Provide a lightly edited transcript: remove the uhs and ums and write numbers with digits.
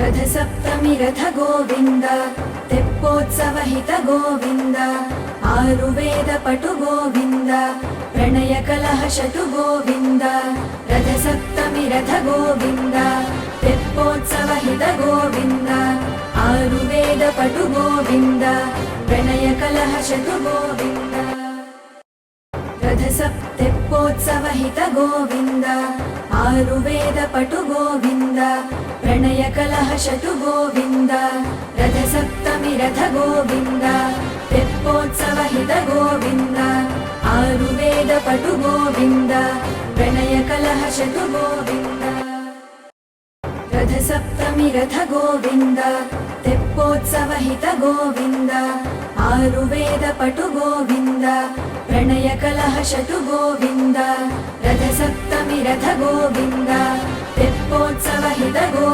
रथसप्तमी रथ गोविंद तेप्पोत्सव हित गोविंद आरुवेद पटु गोविंद प्रणय कलह शतु गोविंद रथसप्तमी रथ गोविंद तेप्पोत्सव हित गोविंद आरुवेद पटु गोविंद प्रणय कलह शतु गोविंद तेप्पोत्सव हित गोविंद आरुवेद पटु गोविंद प्रणय कलह शतु गोविंद रथसप्तमी रथ गोविंद तेप्पोत्सव हित गोविंद आरुवेद पटु गोविंद प्रणय कलह शतु गोविंद रथसप्तमी रथ गोविंद तेप्पोत्सव हित गोविंद आरुवेद पटु गोविंद प्रणय कलह शतु गोविंद रथसप्तमी रथ गोविंद तेप्पोत्सव हित गोविंद।